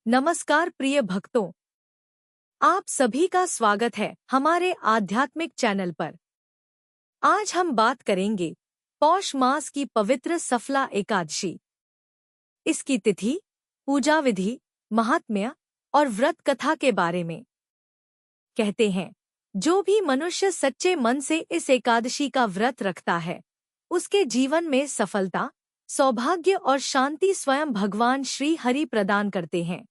नमस्कार प्रिय भक्तों, आप सभी का स्वागत है हमारे आध्यात्मिक चैनल पर। आज हम बात करेंगे पौष मास की पवित्र सफला एकादशी। इसकी तिथि, पूजा विधि, महात्म्य और व्रत कथा के बारे में। कहते हैं, जो भी मनुष्य सच्चे मन से इस एकादशी का व्रत रखता है, उसके जीवन में सफलता, सौभाग्य और शांति स्वयं भगवान श्री हरि प्रदान करते हैं।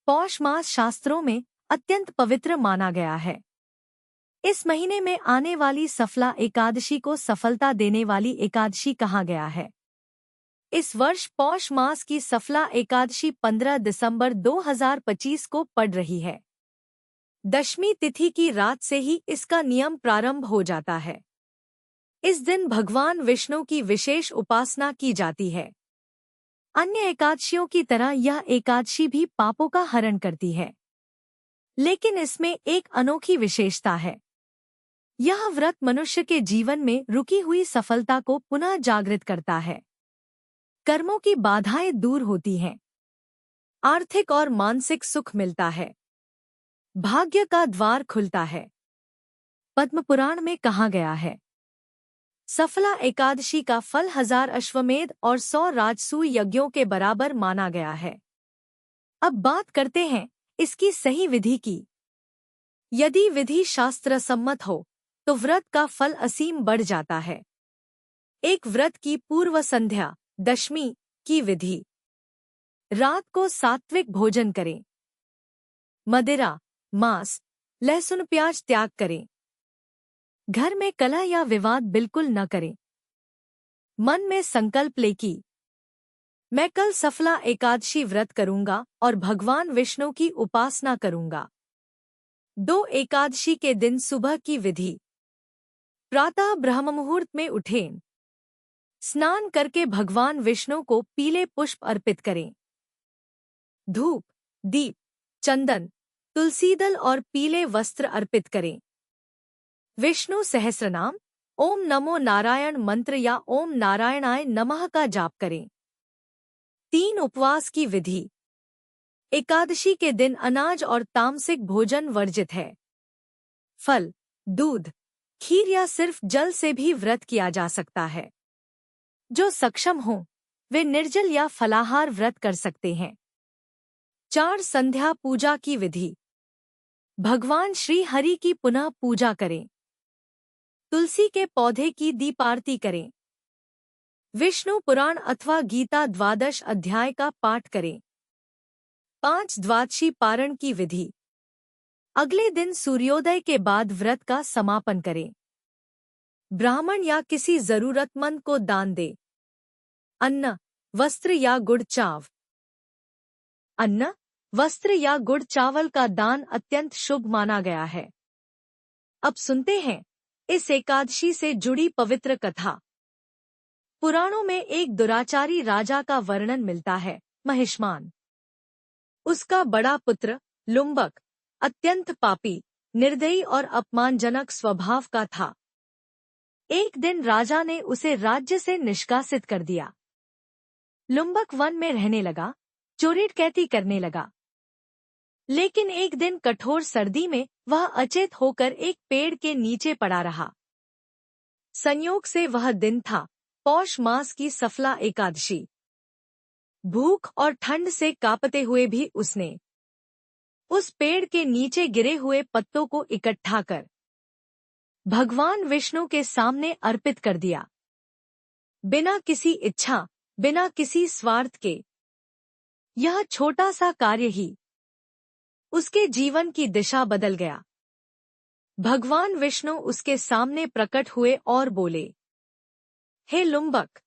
पौष मास शास्त्रों में अत्यंत पवित्र माना गया है। इस महीने में आने वाली सफला एकादशी को सफलता देने वाली एकादशी कहा गया है। इस वर्ष पौष मास की सफला एकादशी 15 दिसंबर 2025 को पड़ रही है। दशमी तिथि की रात से ही इसका नियम प्रारंभ हो जाता है। इस दिन भगवान विष्णु की विशेष उपासना की जाती है। अन्य एकादशियों की तरह यह एकादशी भी पापों का हरण करती है, लेकिन इसमें एक अनोखी विशेषता है। यह व्रत मनुष्य के जीवन में रुकी हुई सफलता को पुनः जागृत करता है। कर्मों की बाधाएं दूर होती हैं, आर्थिक और मानसिक सुख मिलता है, भाग्य का द्वार खुलता है। पद्म पुराण में कहा गया है, सफला एकादशी का फल 1000 अश्वमेध और 100 राजसूय यज्ञों के बराबर माना गया है। अब बात करते हैं इसकी सही विधि की। यदि विधि शास्त्र सम्मत हो तो व्रत का फल असीम बढ़ जाता है। एक व्रत की पूर्व संध्या, दशमी की विधि। रात को सात्विक भोजन करें। मदिरा, मांस, लहसुन प्याज त्याग करें। घर में कलह या विवाद बिल्कुल न करें। मन में संकल्प ले कि मैं कल सफला एकादशी व्रत करूंगा और भगवान विष्णु की उपासना करूंगा। 2 एकादशी के दिन सुबह की विधि। प्रातः ब्रह्म मुहूर्त में उठें। स्नान करके भगवान विष्णु को पीले पुष्प अर्पित करें। धूप, दीप, चंदन, तुलसीदल और पीले वस्त्र अर्पित करें। विष्णु सहस्रनाम, ओम नमो नारायण मंत्र या ओम नारायणाय नमः का जाप करें। 3 उपवास की विधि। एकादशी के दिन अनाज और तामसिक भोजन वर्जित है। फल, दूध, खीर या सिर्फ जल से भी व्रत किया जा सकता है। जो सक्षम हो वे निर्जल या फलाहार व्रत कर सकते हैं। 4 संध्या पूजा की विधि। भगवान श्री हरि की पुनः पूजा करें। तुलसी के पौधे की दीप आरती करें। विष्णु पुराण अथवा गीता 12 अध्याय का पाठ करें। 5 द्वादशी पारण की विधि। अगले दिन सूर्योदय के बाद व्रत का समापन करें। ब्राह्मण या किसी जरूरतमंद को दान दे। अन्न, वस्त्र या गुड़ चाव। अन्न, वस्त्र या गुड़ चावल का दान अत्यंत शुभ माना गया है। अब सुनते हैं इस एकादशी से जुड़ी पवित्र कथा। पुराणों में एक दुराचारी राजा का वर्णन मिलता है, महिष्मान। उसका बड़ा पुत्र लुम्बक अत्यंत पापी, निर्दयी और अपमानजनक स्वभाव का था। एक दिन राजा ने उसे राज्य से निष्कासित कर दिया। लुम्बक वन में रहने लगा, चोरी डकैती करने लगा। लेकिन एक दिन कठोर सर्दी में वह अचेत होकर एक पेड़ के नीचे पड़ा रहा। संयोग से वह दिन था पौष मास की सफला एकादशी। भूख और ठंड से कांपते हुए भी उसने उस पेड़ के नीचे गिरे हुए पत्तों को इकट्ठा कर भगवान विष्णु के सामने अर्पित कर दिया। बिना किसी इच्छा, बिना किसी स्वार्थ के। यह छोटा सा कार्य ही उसके जीवन की दिशा बदल गया। भगवान विष्णु उसके सामने प्रकट हुए और बोले, हे लुम्बक,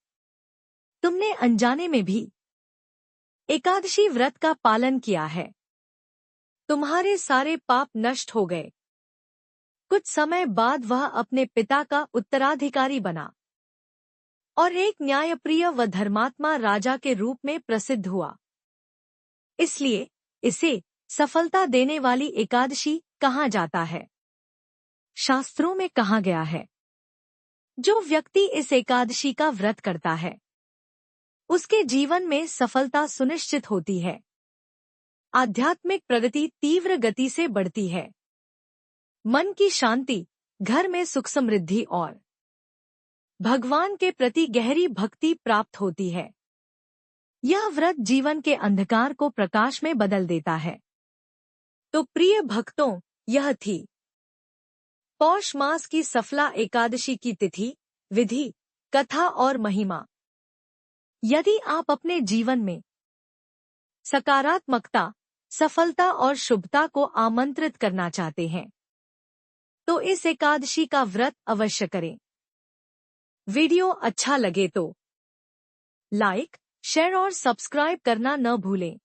तुमने अनजाने में भी एकादशी व्रत का पालन किया है। तुम्हारे सारे पाप नष्ट हो गए। कुछ समय बाद वह अपने पिता का उत्तराधिकारी बना और एक न्यायप्रिय व धर्मात्मा राजा के रूप में प्रसिद्ध हुआ। इसलिए इसे सफलता देने वाली एकादशी कहा जाता है। शास्त्रों में कहा गया है, जो व्यक्ति इस एकादशी का व्रत करता है उसके जीवन में सफलता सुनिश्चित होती है। आध्यात्मिक प्रगति तीव्र गति से बढ़ती है। मन की शांति, घर में सुख समृद्धि और भगवान के प्रति गहरी भक्ति प्राप्त होती है। यह व्रत जीवन के अंधकार को प्रकाश में बदल देता है। तो प्रिय भक्तों, यह थी पौष मास की सफला एकादशी की तिथि, विधि, कथा और महिमा। यदि आप अपने जीवन में सकारात्मकता, सफलता और शुभता को आमंत्रित करना चाहते हैं, तो इस एकादशी का व्रत अवश्य करें। वीडियो अच्छा लगे तो लाइक, शेयर और सब्सक्राइब करना न भूलें।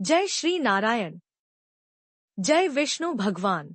जय श्री नारायण। जय विष्णु भगवान।